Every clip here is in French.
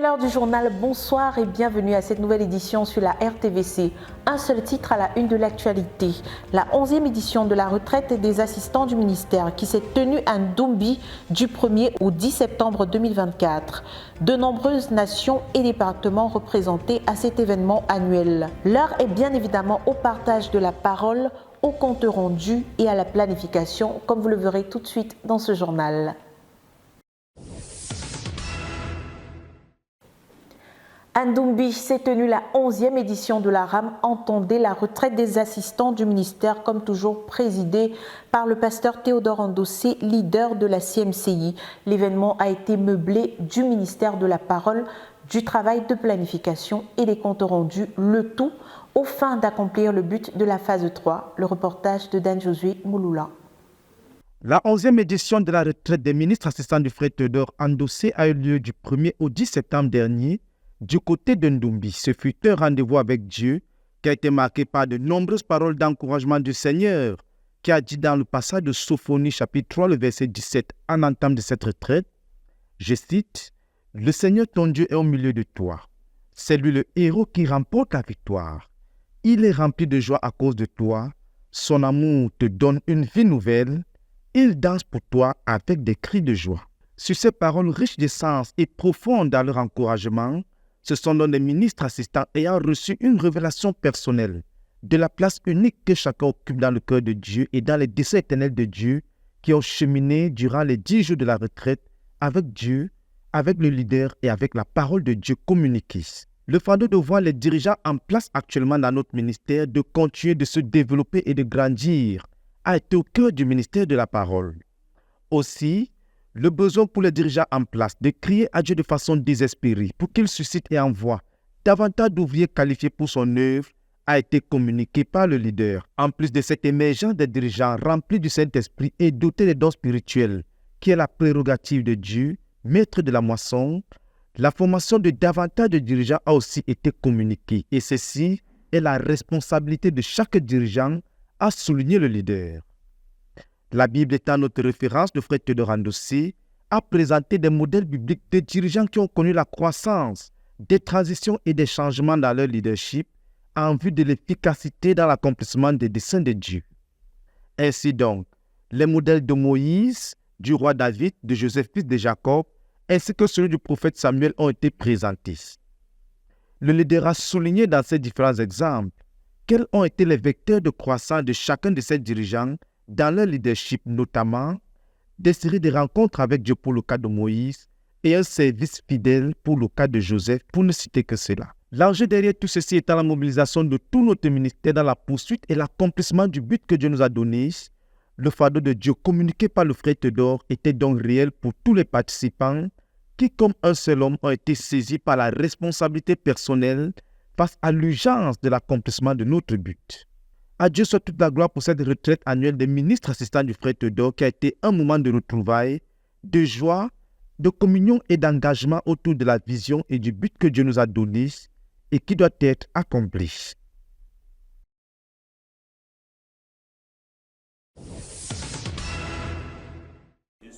l'heure du journal, bonsoir et bienvenue à cette nouvelle édition sur la RTVC. Un seul titre à la une de l'actualité. La 11e édition de la retraite des assistants du ministère qui s'est tenue à Ndoumbi du 1er au 10 septembre 2024. De nombreuses nations et départements représentés à cet événement annuel. L'heure est bien évidemment au partage de la parole, au compte rendu et à la planification, comme vous le verrez tout de suite dans ce journal. À Ndoumbi s'est tenue la 11e édition de la RAM, entendez la retraite des assistants du ministère, comme toujours présidée par le pasteur Théodore Andossé, leader de la CMCI. L'événement a été meublé du ministère de la Parole, du travail de planification et des comptes rendus, le tout aux fins d'accomplir le but de la phase 3. Le reportage de Dan Josué Mouloula. La 11e édition de la retraite des ministres assistants du frère Théodore Andossé a eu lieu du 1er au 10 septembre dernier du côté de Ndoumbi. Ce fut un rendez-vous avec Dieu qui a été marqué par de nombreuses paroles d'encouragement du Seigneur, qui a dit dans le passage de Sophonie chapitre 3, le verset 17, en entame de cette retraite, je cite, « Le Seigneur ton Dieu est au milieu de toi. C'est lui le héros qui remporte la victoire. Il est rempli de joie à cause de toi. Son amour te donne une vie nouvelle. Il danse pour toi avec des cris de joie. » Sur ces paroles riches de sens et profondes dans leur encouragement, ce sont donc les ministres assistants ayant reçu une révélation personnelle de la place unique que chacun occupe dans le cœur de Dieu et dans les desseins éternels de Dieu qui ont cheminé durant les 10 jours de la retraite avec Dieu, avec le leader et avec la parole de Dieu communiquée. Le fardeau de voir les dirigeants en place actuellement dans notre ministère de continuer de se développer et de grandir a été au cœur du ministère de la parole. Aussi, le besoin pour les dirigeants en place de crier à Dieu de façon désespérée pour qu'il suscite et envoie davantage d'ouvriers qualifiés pour son œuvre a été communiqué par le leader. En plus de cette émergence des dirigeants remplis du Saint-Esprit et dotés des dons spirituels, qui est la prérogative de Dieu, maître de la moisson, la formation de davantage de dirigeants a aussi été communiquée. Et ceci est la responsabilité de chaque dirigeant, a souligné le leader. La Bible étant notre référence, le frère Théodore Andossé a présenté des modèles bibliques de dirigeants qui ont connu la croissance, des transitions et des changements dans leur leadership en vue de l'efficacité dans l'accomplissement des desseins de Dieu. Ainsi donc, les modèles de Moïse, du roi David, de Joseph fils de Jacob, ainsi que celui du prophète Samuel ont été présentés. Le leader a souligné dans ces différents exemples quels ont été les vecteurs de croissance de chacun de ces dirigeants dans leur leadership, notamment des séries de rencontres avec Dieu pour le cas de Moïse et un service fidèle pour le cas de Joseph, pour ne citer que cela. L'enjeu derrière tout ceci étant la mobilisation de tout notre ministère dans la poursuite et l'accomplissement du but que Dieu nous a donné. Le fardeau de Dieu communiqué par le frère Théodore était donc réel pour tous les participants qui, comme un seul homme, ont été saisis par la responsabilité personnelle face à l'urgence de l'accomplissement de notre but. À Dieu soit toute la gloire pour cette retraite annuelle des ministres assistants du frère Théodore qui a été un moment de retrouvailles, de joie, de communion et d'engagement autour de la vision et du but que Dieu nous a donné et qui doit être accompli.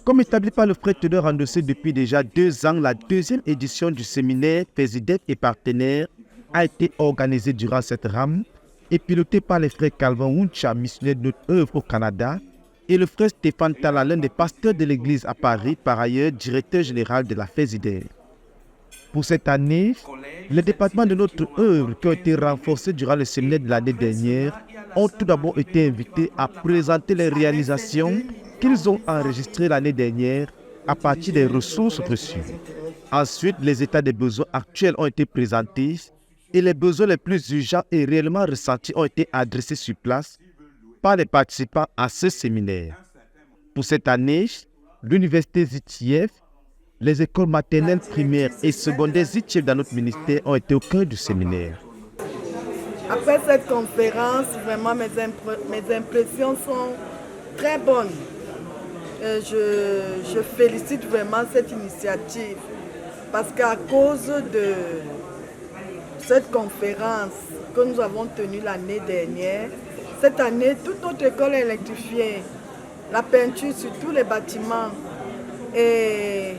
Comme établi par le frère Théodore Andossé depuis déjà 2 ans, la 2e édition du séminaire FESIDEF et partenaires a été organisée durant cette rame et piloté par les frères Calvin Wuncha, missionnaire de notre œuvre au Canada, et le frère Stéphane Tala, l'un des pasteurs de l'église à Paris, par ailleurs directeur général de la FESIDEF. Pour cette année, les départements de notre œuvre qui ont été renforcés durant le séminaire de l'année dernière ont tout d'abord été invités à présenter les réalisations qu'ils ont enregistrées l'année dernière à partir des ressources reçues. Ensuite, les états des besoins actuels ont été présentés et les besoins les plus urgents et réellement ressentis ont été adressés sur place par les participants à ce séminaire. Pour cette année, l'université ZITIEF, les écoles maternelles, primaires et secondaires ZITIEF dans notre ministère ont été au cœur du séminaire. Après cette conférence, vraiment mes impressions sont très bonnes. Je félicite vraiment cette initiative parce qu'à cause de cette conférence que nous avons tenue l'année dernière, cette année, toute notre école est électrifiée, la peinture sur tous les bâtiments et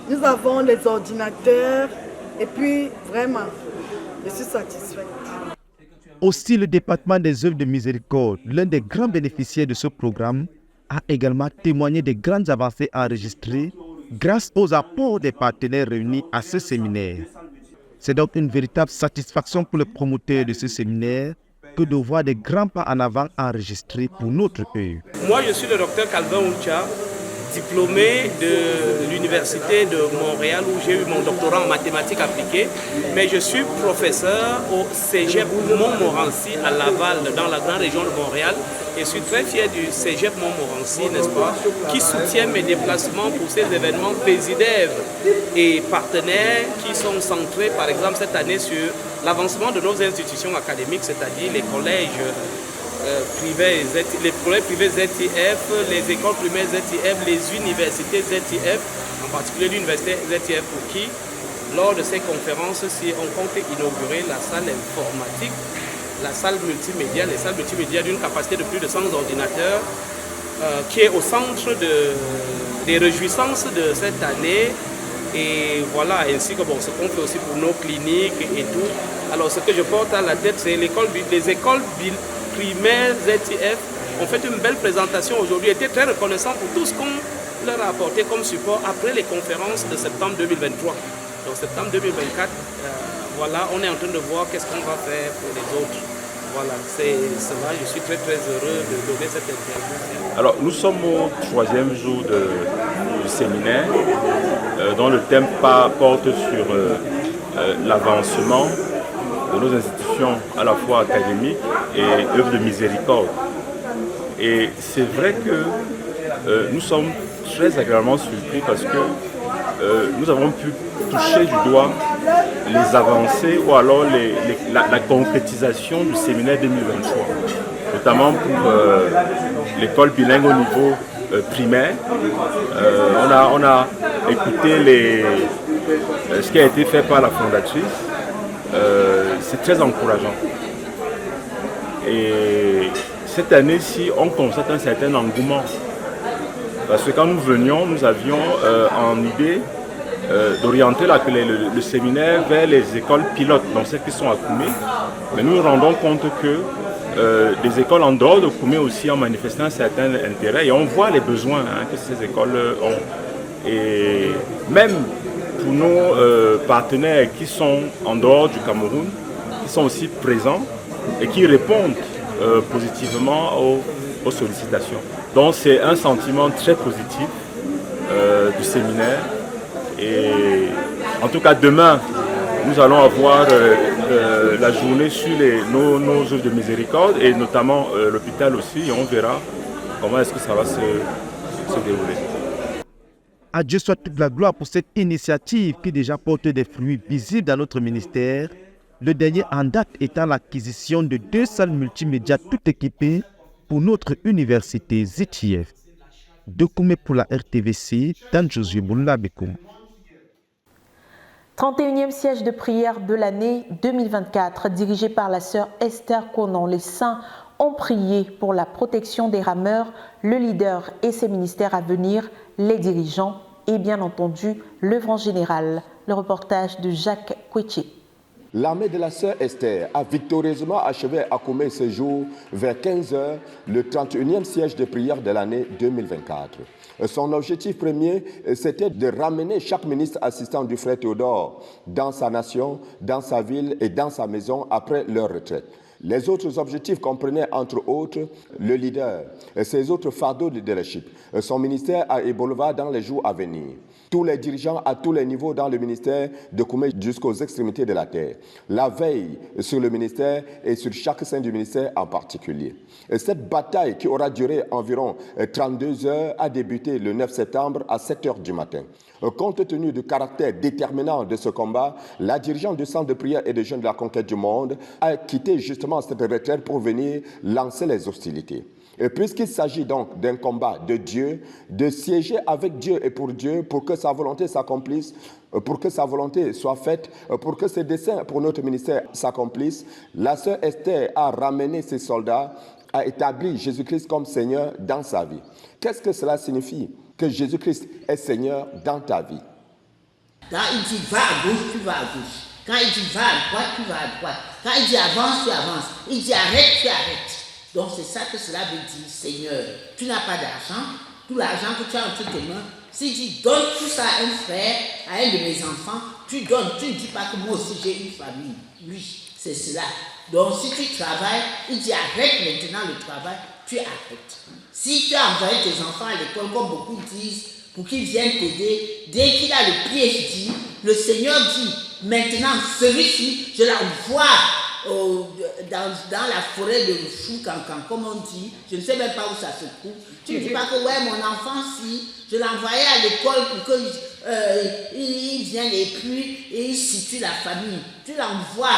nous avons les ordinateurs Et puis, vraiment, je suis satisfaite. Aussi, le département des œuvres de miséricorde, l'un des grands bénéficiaires de ce programme, a également témoigné des grandes avancées enregistrées grâce aux apports des partenaires réunis à ce séminaire. C'est donc une véritable satisfaction pour le promoteur de ce séminaire que de voir des grands pas en avant enregistrés pour notre œuvre. Moi, je suis le docteur Calvin Oulcha, diplômé de l'Université de Montréal où j'ai eu mon doctorat en mathématiques appliquées, mais je suis professeur au Cégep Montmorency à Laval, dans la grande région de Montréal, et je suis très fier du Cégep Montmorency, n'est-ce pas, qui soutient mes déplacements pour ces événements PESIDEV et partenaires qui sont centrés, par exemple, cette année sur l'avancement de nos institutions académiques, c'est-à-dire les collèges privés, les collèges privés ZTF, les écoles primaires ZTF, les universités ZTF, en particulier l'université ZTF pour qui, lors de ces conférences-ci, on compte inaugurer la salle informatique, la salle multimédia, les salles multimédia d'une capacité de plus de 100 ordinateurs, qui est au centre des réjouissances de cette année. Et voilà, ainsi que ce qu'on fait aussi pour nos cliniques et tout. Alors ce que je porte à la tête, c'est les écoles primaires ZTF ont fait une belle présentation aujourd'hui, étaient très reconnaissants pour tout ce qu'on leur a apporté comme support après les conférences de septembre 2023. Donc septembre 2024, voilà, on est en train de voir qu'est-ce qu'on va faire pour les autres. Voilà, c'est cela, je suis très très heureux de donner cette interview. Alors nous sommes au 3e jour du séminaire dont le thème porte sur l'avancement de nos institutions à la fois académiques et œuvres de miséricorde. Et c'est vrai que nous sommes très agréablement surpris parce que nous avons pu toucher du doigt les avancées ou alors la concrétisation du séminaire 2023, notamment pour l'école bilingue au niveau primaire. On a écouté ce qui a été fait par la fondatrice. C'est très encourageant. Et cette année-ci, on constate un certain engouement. Parce que quand nous venions, nous avions en idée d'orienter le séminaire vers les écoles pilotes, donc celles qui sont à Koumé. Mais nous nous rendons compte que des écoles en dehors de Koumé aussi ont manifesté un certain intérêt et on voit les besoins que ces écoles ont. Et même pour nos partenaires qui sont en dehors du Cameroun, qui sont aussi présents et qui répondent positivement aux sollicitations. Donc c'est un sentiment très positif du séminaire. Et en tout cas demain, nous allons avoir la journée sur nos œuvres de miséricorde et notamment l'hôpital aussi, et on verra comment est-ce que ça va se dérouler. À Dieu soit toute la gloire pour cette initiative qui déjà porte des fruits visibles dans notre ministère. Le dernier en date étant l'acquisition de 2 salles multimédia toutes équipées pour notre université ZTF. De Koumé pour la RTVC, Dan Josué Boulabekoum. 31e siège de prière de l'année 2024, dirigé par la sœur Esther Konan. Les saints ont prié pour la protection des rameurs, le leader et ses ministères à venir, les dirigeants et bien entendu l'œuvre en général. Le reportage de Jacques Kouetché. L'armée de la sœur Esther a victorieusement achevé à Koumé ce jour vers 15h le 31e siège de prière de l'année 2024. Son objectif premier, c'était de ramener chaque ministre assistant du frère Théodore dans sa nation, dans sa ville et dans sa maison après leur retraite. Les autres objectifs comprenaient entre autres le leader, ses autres fardeaux de leadership, son ministère à Ebolova dans les jours à venir, tous les dirigeants à tous les niveaux dans le ministère de Koumé jusqu'aux extrémités de la terre, la veille sur le ministère et sur chaque sein du ministère en particulier. Cette bataille qui aura duré environ 32 heures a débuté le 9 septembre à 7 heures du matin. Compte tenu du caractère déterminant de ce combat, la dirigeante du Centre de prière et de jeunes de la conquête du monde a quitté justement cette retraite pour venir lancer les hostilités. Et puisqu'il s'agit donc d'un combat de Dieu, de siéger avec Dieu et pour Dieu, pour que sa volonté s'accomplisse, pour que sa volonté soit faite, pour que ses desseins pour notre ministère s'accomplissent, la sœur Esther a ramené ses soldats, a établi Jésus-Christ comme Seigneur dans sa vie. Qu'est-ce que cela signifie? Que Jésus-Christ est Seigneur dans ta vie. Quand il dit va à gauche, tu vas à gauche. Quand il dit va à droite, tu vas à droite. Quand il dit avance, tu avances. Il dit arrête, tu arrêtes. Donc c'est ça que cela veut dire, Seigneur, tu n'as pas d'argent, tout l'argent que tu as entre tes mains, s'il dit donne tout ça à un frère, à un de mes enfants, tu donnes, tu ne dis pas que moi aussi j'ai une famille. Oui, c'est cela. Donc si tu travailles, il dit arrête maintenant le travail, tu arrêtes. Si tu as envoyé tes enfants à l'école, comme beaucoup disent, pour qu'ils viennent t'aider, dès qu'il a le PhD, le Seigneur dit, maintenant celui-ci, je l'envoie dans la forêt de Choukankan, comme on dit, je ne sais même pas où ça se trouve. Tu ne dis pas que ouais, mon enfant, si, je l'envoyais à l'école pour qu'il vienne et puis il situe la famille. Tu l'envoies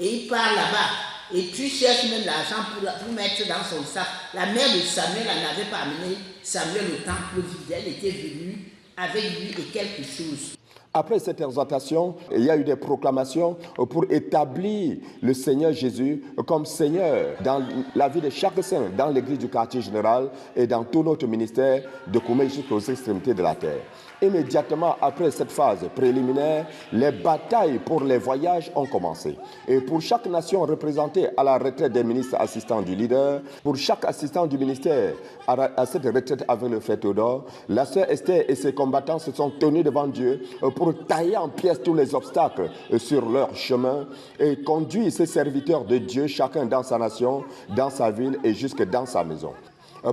et il part là-bas. Et tu cherches même l'argent pour mettre dans son sac. La mère de Samuel n'avait pas amené Samuel au temple vide. Elle était venue avec lui et quelque chose. Après cette exhortation, il y a eu des proclamations pour établir le Seigneur Jésus comme Seigneur dans la vie de chaque saint, dans l'église du quartier général et dans tout notre ministère de Koumé jusqu'aux extrémités de la terre. Immédiatement après cette phase préliminaire, les batailles pour les voyages ont commencé. Et pour chaque nation représentée à la retraite des ministres assistants du leader, pour chaque assistant du ministère à cette retraite avec le frère Théodore, la sœur Esther et ses combattants se sont tenus devant Dieu pour tailler en pièces tous les obstacles sur leur chemin et conduire ses serviteurs de Dieu, chacun dans sa nation, dans sa ville et jusque dans sa maison.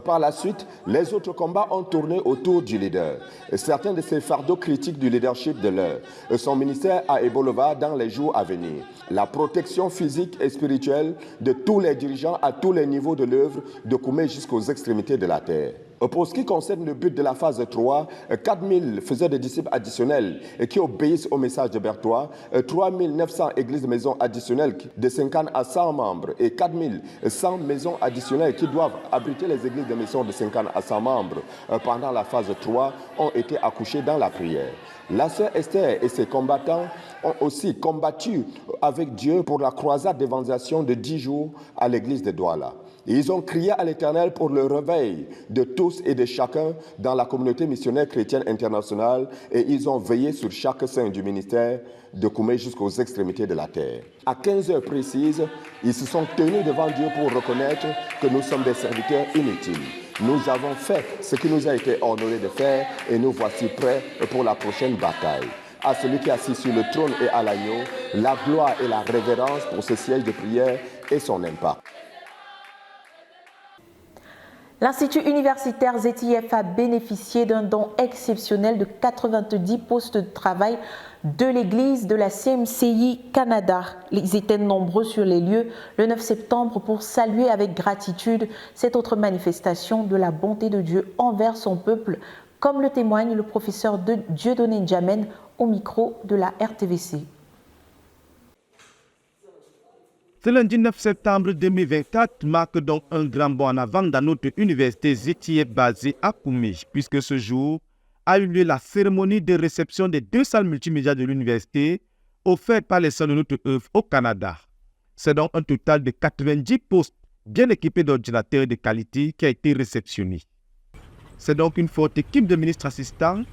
Par la suite, les autres combats ont tourné autour du leader. Certains de ces fardeaux critiques du leadership de l'heure, son ministère à Ebolova dans les jours à venir. La protection physique et spirituelle de tous les dirigeants à tous les niveaux de l'œuvre de Koumé jusqu'aux extrémités de la terre. Pour ce qui concerne le but de la phase 3, 4000 faiseurs de disciples additionnels qui obéissent au message de Berthois, 3900 églises maisons additionnelles de 50 à 100 membres et 4100 maisons additionnelles qui doivent abriter les églises de maisons de 50 à 100 membres pendant la phase 3 ont été accouchés dans la prière. La sœur Esther et ses combattants ont aussi combattu avec Dieu pour la croisade d'évangélisation de 10 jours à l'église de Douala. Et ils ont crié à l'Éternel pour le réveil de tous et de chacun dans la communauté missionnaire chrétienne internationale et ils ont veillé sur chaque saint du ministère de Koumé jusqu'aux extrémités de la terre. À 15 heures précises, ils se sont tenus devant Dieu pour reconnaître que nous sommes des serviteurs inutiles. Nous avons fait ce qui nous a été ordonné de faire et nous voici prêts pour la prochaine bataille. À celui qui est assis sur le trône et à l'agneau, la gloire et la révérence pour ce siège de prière et son impact. L'Institut universitaire ZIF a bénéficié d'un don exceptionnel de 90 postes de travail de l'église de la CMCI Canada. Ils étaient nombreux sur les lieux le 9 septembre pour saluer avec gratitude cette autre manifestation de la bonté de Dieu envers son peuple, comme le témoigne le professeur Dieudonné Ndjamen au micro de la RTVC. Ce lundi 9 septembre 2024 marque donc un grand bond en avant dans notre université ZIF basée à Koumé, puisque ce jour a eu lieu la cérémonie de réception des 2 salles multimédia de l'université offertes par les sœurs de notre œuvre au Canada. C'est donc un total de 90 postes bien équipés d'ordinateurs de qualité qui a été réceptionné. C'est donc une forte équipe de ministres assistants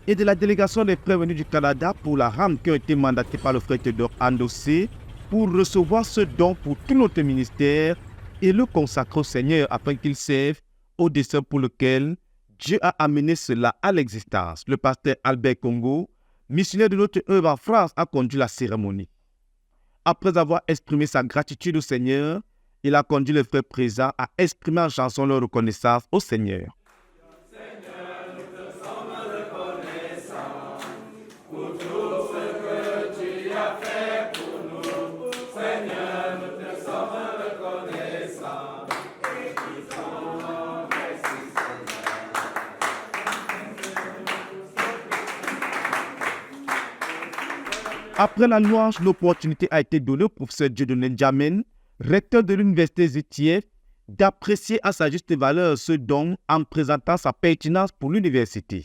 et de la délégation des frères venus du Canada pour la RAM qui ont été mandatés par le frère Théodore Andossé pour recevoir ce don pour tout notre ministère et le consacrer au Seigneur afin qu'il serve au dessein pour lequel Dieu a amené cela à l'existence. Le pasteur Albert Congo, missionnaire de notre œuvre en France, a conduit la cérémonie. Après avoir exprimé sa gratitude au Seigneur, il a conduit les frères présents à exprimer en chanson leur reconnaissance au Seigneur. Après la louange, l'opportunité a été donnée au professeur Dieudonné Ndjamen, recteur de l'université ZIF, d'apprécier à sa juste valeur ce don en présentant sa pertinence pour l'université.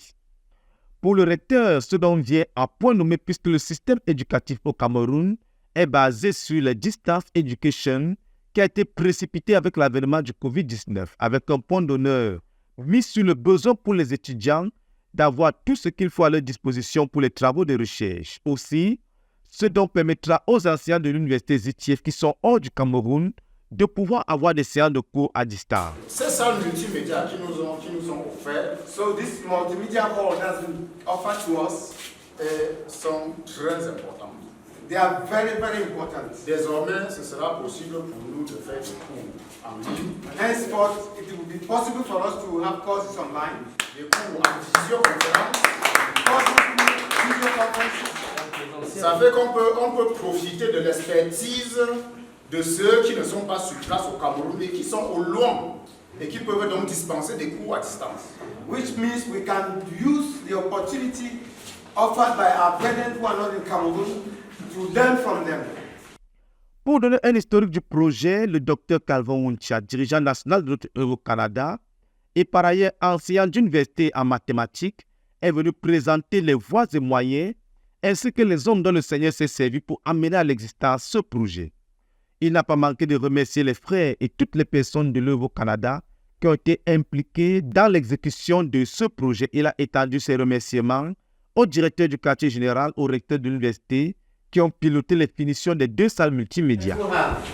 Pour le recteur, ce don vient à point nommé puisque le système éducatif au Cameroun est basé sur la distance education qui a été précipité avec l'avènement du Covid-19, avec un point d'honneur mis sur le besoin pour les étudiants d'avoir tout ce qu'il faut à leur disposition pour les travaux de recherche. Aussi, ce dont permettra aux enseignants de l'université ZTF qui sont hors du Cameroun de pouvoir avoir des séances de cours à distance. Ces salles multimédia qui nous ont offerts, so this multimedia hall that's been offered to us, sont très importants. They are very, very important. Désormais, ce sera possible pour nous de faire des cours en ligne. Henceforth, it will be possible for us to have courses online, des cours en visioconférence, Ça fait qu'on peut profiter de l'expertise de ceux qui ne sont pas sur place au Cameroun, mais qui sont au loin et qui peuvent donc dispenser des cours à distance. Which means we can use the opportunity offered by our brethren who are not in Cameroon to learn from them. Pour donner un historique du projet, le Dr Calvin Wuntia, dirigeant national de l'Euro-Canada et par ailleurs enseignant d'université en mathématiques, est venu présenter les voies et moyens ainsi que les hommes dont le Seigneur s'est servi pour amener à l'existence ce projet. Il n'a pas manqué de remercier les frères et toutes les personnes de l'Euro-Canada qui ont été impliquées dans l'exécution de ce projet. Il a étendu ses remerciements au directeur du quartier général, au recteur de l'université, qui ont piloté les finitions des 2 salles multimédia.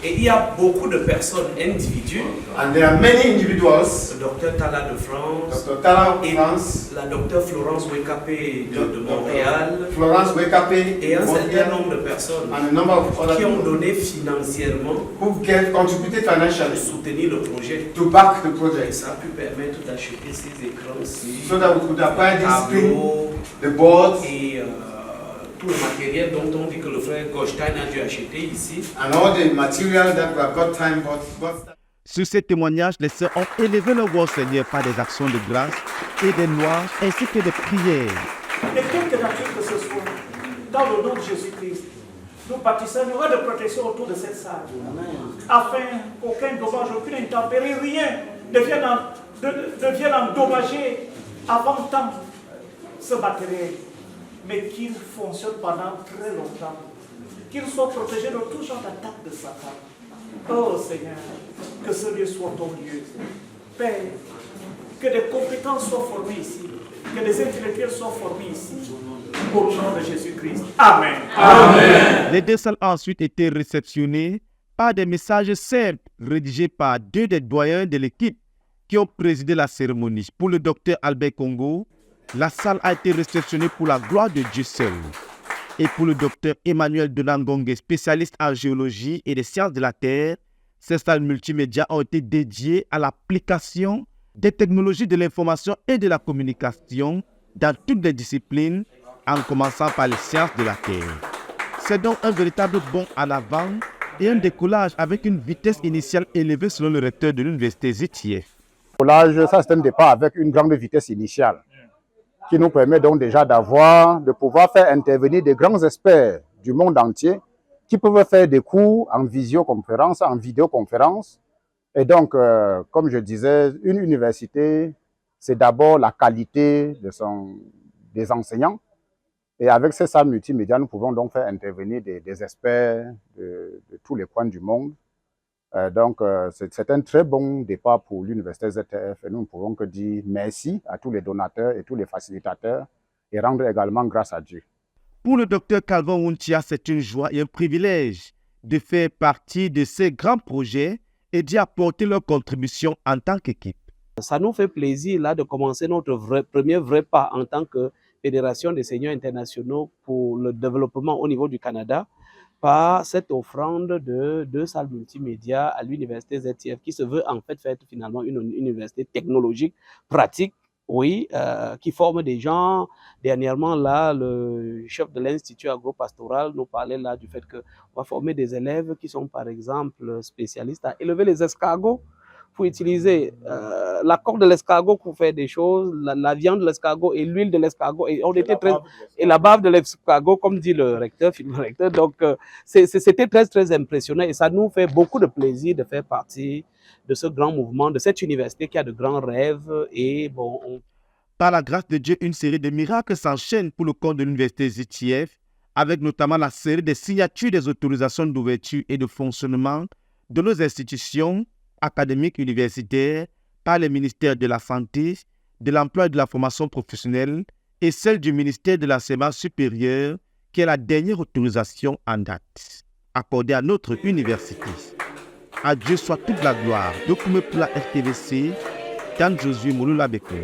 Et il y a beaucoup de personnes individuelles. And there are many individuals. Le docteur Tala de France. Dr. Tala of France. La docteur Florence Wekapé de Montréal. Florence Wekapé. Et un certain nombre de personnes qui ont donné financièrement who contributed financially pour soutenir le projet. To back the project. Et ça a pu permettre d'acheter ces écrans-ci. So that we could acquire this screen, the boards. Et tout le matériel dont on dit que le frère Gostein a dû acheter ici. And all the material that we have got time bought. Sur ces témoignages, les sœurs ont élevé leur voix au Seigneur par des actions de grâce et des louanges ainsi que des prières. Et quelque nature que ce soit, dans le nom de Jésus-Christ, nous bâtissons une règle de protection autour de cette salle, afin qu'aucun dommage, aucune intempérie, rien ne vienne endommager avant temps ce matériel, mais qu'il fonctionne pendant très longtemps, qu'il soit protégé de tout genre d'attaque de Satan. Oh Seigneur, que ce lieu soit ton lieu. Père, que des compétences soient formées ici, que des intellectuels soient formés ici, au nom de Jésus-Christ. Amen. Amen. Les 2 salles ont ensuite été réceptionnées par des messages simples rédigés par 2 des doyens de l'équipe qui ont présidé la cérémonie. Pour le docteur Albert Congo, la salle a été réceptionnée pour la gloire de Dieu seul. Et pour le docteur Emmanuel Donangongue, spécialiste en géologie et des sciences de la Terre, ces salles multimédia ont été dédiées à l'application des technologies de l'information et de la communication dans toutes les disciplines, en commençant par les sciences de la Terre. C'est donc un véritable bond en avant et un décollage avec une vitesse initiale élevée selon le recteur de l'université ZTF. Décollage, ça c'est un départ avec une grande vitesse initiale qui nous permet donc déjà de pouvoir faire intervenir des grands experts du monde entier qui peuvent faire des cours en visioconférence, en vidéoconférence. Et donc, comme je disais, une université, c'est d'abord la qualité des enseignants. Et avec ces salles multimédia, nous pouvons donc faire intervenir des experts de tous les coins du monde. Donc, c'est un très bon départ pour l'université ZTF et nous ne pouvons que dire merci à tous les donateurs et tous les facilitateurs et rendre également grâce à Dieu. Pour le docteur Calvin Wuntia, c'est une joie et un privilège de faire partie de ces grands projets et d'y apporter leur contribution en tant qu'équipe. Ça nous fait plaisir là de commencer notre premier vrai pas en tant que Fédération des Seigneurs internationaux pour le développement au niveau du Canada, par cette offrande de 2 salles multimédia à l'université ZTF qui se veut en fait faire finalement une université technologique, pratique, oui, qui forme des gens. Dernièrement, là, le chef de l'Institut agropastoral nous parlait là du fait qu'on va former des élèves qui sont par exemple spécialistes à élever les escargots pour utiliser la corde de l'escargot pour faire des choses, la viande de l'escargot et l'huile de l'escargot et la bave de l'escargot, comme dit le recteur. Donc, c'était très impressionnant et ça nous fait beaucoup de plaisir de faire partie de ce grand mouvement, de cette université qui a de grands rêves. Et bon, Par la grâce de Dieu, une série de miracles s'enchaîne pour le compte de l'université ZTF, avec notamment la série des signatures des autorisations d'ouverture et de fonctionnement de nos institutions académiques universitaires par les ministères de la Santé, de l'emploi et de la formation professionnelle et celle du ministère de l'enseignement supérieur, qui est la dernière autorisation en date accordée à notre université. À Dieu soit toute la gloire. Document pour la RTVC, Dan Josué Mouloula Beko.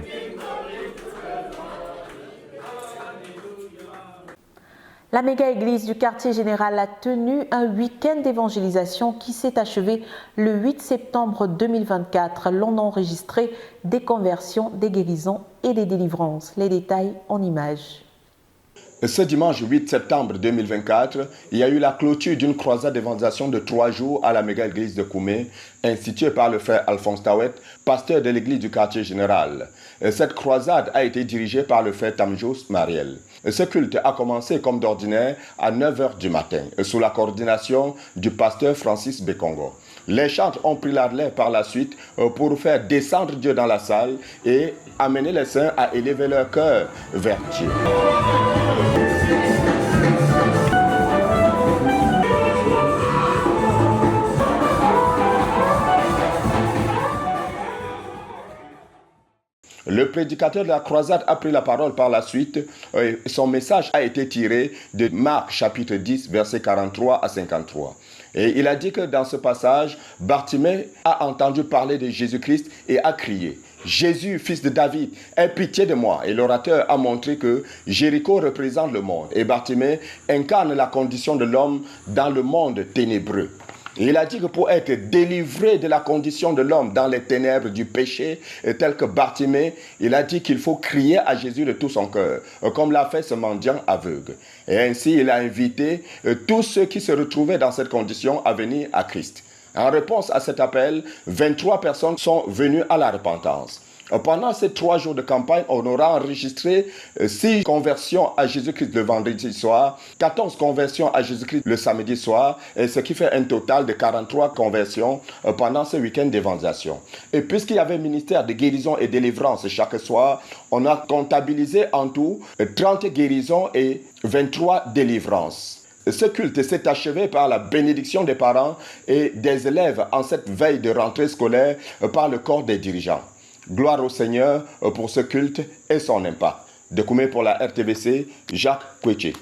La méga-église du quartier général a tenu un week-end d'évangélisation qui s'est achevé le 8 septembre 2024. L'on a enregistré des conversions, des guérisons et des délivrances. Les détails en images. Ce dimanche 8 septembre 2024, il y a eu la clôture d'une croisade d'évangélisation de 3 jours à la méga-église de Koumé, instituée par le frère Alphonse Tawet, pasteur de l'église du quartier général. Cette croisade a été dirigée par le frère Tamjous Mariel. Ce culte a commencé comme d'ordinaire à 9h du matin, sous la coordination du pasteur Francis Bekongo. Les chantres ont pris la relève par la suite pour faire descendre Dieu dans la salle et amener les saints à élever leur cœur vers Dieu. Le prédicateur de la croisade a pris la parole par la suite. Son message a été tiré de Marc chapitre 10, versets 43 à 53. Et il a dit que dans ce passage, Bartimée a entendu parler de Jésus-Christ et a crié « Jésus, fils de David, aie pitié de moi ». Et l'orateur a montré que Jéricho représente le monde et Bartimée incarne la condition de l'homme dans le monde ténébreux. Il a dit que pour être délivré de la condition de l'homme dans les ténèbres du péché, tel que Bartimée, il a dit qu'il faut crier à Jésus de tout son cœur, comme l'a fait ce mendiant aveugle. Et ainsi, il a invité tous ceux qui se retrouvaient dans cette condition à venir à Christ. En réponse à cet appel, 23 personnes sont venues à la repentance. Pendant ces 3 jours de campagne, on aura enregistré 6 conversions à Jésus-Christ le vendredi soir, 14 conversions à Jésus-Christ le samedi soir, et ce qui fait un total de 43 conversions pendant ce week-end d'évangélisation. Et puisqu'il y avait ministère de guérison et délivrance chaque soir, on a comptabilisé en tout 30 guérisons et 23 délivrances. Ce culte s'est achevé par la bénédiction des parents et des élèves en cette veille de rentrée scolaire par le corps des dirigeants. Gloire au Seigneur pour ce culte et son impact. De Koumé pour la RTVC, Jacques Koueché.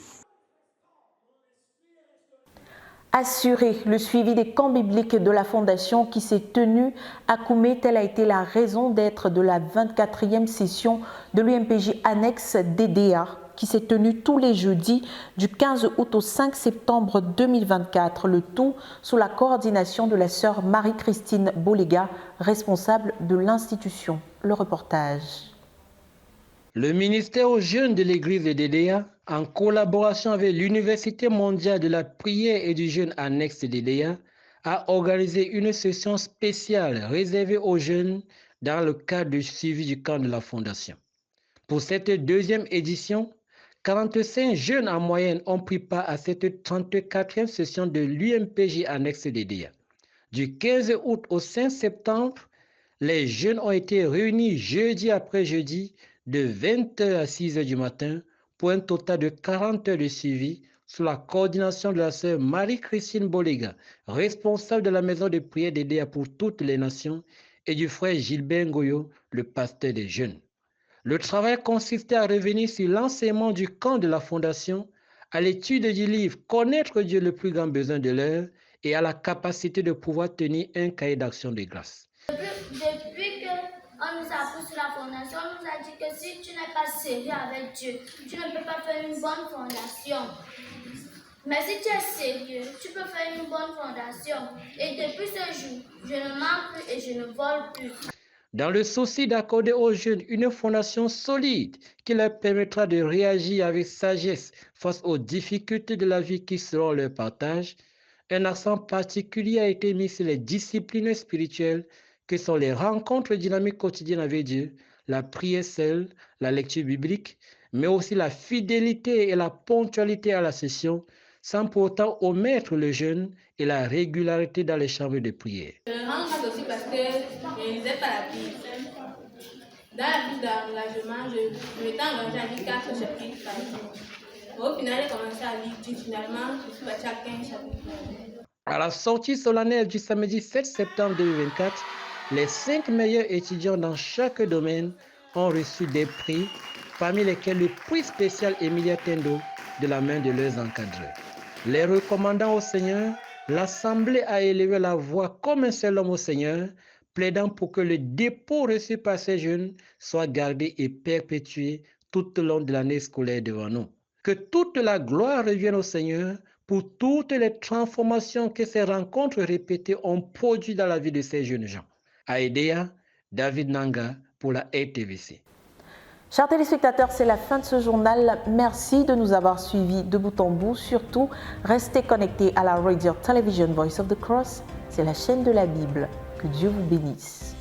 Assurer le suivi des camps bibliques de la Fondation qui s'est tenue à Koumé, telle a été la raison d'être de la 24e session de l'UMPJ annexe DDA qui s'est tenue tous les jeudis du 15 août au 5 septembre 2024, le tout sous la coordination de la sœur Marie-Christine Bolega, responsable de l'institution. Le reportage. Le ministère aux jeunes de l'église de DDA, en collaboration avec l'Université mondiale de la prière et du jeûne annexe de DDA, a organisé une session spéciale réservée aux jeunes dans le cadre du suivi du camp de la Fondation. Pour cette 2e édition, 45 jeunes en moyenne ont pris part à cette 34e session de l'UMPJ annexe DDA. Du 15 août au 5 septembre, les jeunes ont été réunis jeudi après jeudi de 20h à 6h du matin pour un total de 40 heures de suivi sous la coordination de la sœur Marie-Christine Bolega, responsable de la maison de prière DDA pour toutes les nations, et du frère Gilbert Ngoyo, le pasteur des jeunes. Le travail consistait à revenir sur l'enseignement du camp de la Fondation, à l'étude du livre « Connaître Dieu, le plus grand besoin de l'heure » et à la capacité de pouvoir tenir un cahier d'action de grâce. Depuis qu'on nous a pris sur la Fondation, on nous a dit que si tu n'es pas sérieux avec Dieu, tu ne peux pas faire une bonne fondation. Mais si tu es sérieux, tu peux faire une bonne fondation. Et depuis ce jour, je ne mens plus et je ne vole plus. Dans le souci d'accorder aux jeunes une fondation solide qui leur permettra de réagir avec sagesse face aux difficultés de la vie qui seront leur partage, un accent particulier a été mis sur les disciplines spirituelles que sont les rencontres dynamiques quotidiennes avec Dieu, la prière seule, la lecture biblique, mais aussi la fidélité et la ponctualité à la session, sans pourtant omettre le jeûne et la régularité dans les chambres de prière. Je me rends compte aussi parce que je ne lisais pas la Bible. Dans la Bible d'engagement, je m'étais engagée à lire 4 chapitres par jour. Au final, j'ai commencé à lire 10. Finalement, je suis partie à 15 chapitres. À la sortie solennelle du samedi 7 septembre 2024, les 5 meilleurs étudiants dans chaque domaine ont reçu des prix, parmi lesquels le prix spécial Emilia Tendo de la main de leurs encadreurs. Les recommandant au Seigneur, l'Assemblée a élevé la voix comme un seul homme au Seigneur, plaidant pour que le dépôt reçu par ces jeunes soit gardé et perpétué tout au long de l'année scolaire devant nous. Que toute la gloire revienne au Seigneur pour toutes les transformations que ces rencontres répétées ont produit dans la vie de ces jeunes gens. À Edea, David Nanga pour la RTVC. Chers téléspectateurs, c'est la fin de ce journal. Merci de nous avoir suivis de bout en bout. Surtout, restez connectés à la Radio Television Voice of the Cross. C'est la chaîne de la Bible. Que Dieu vous bénisse.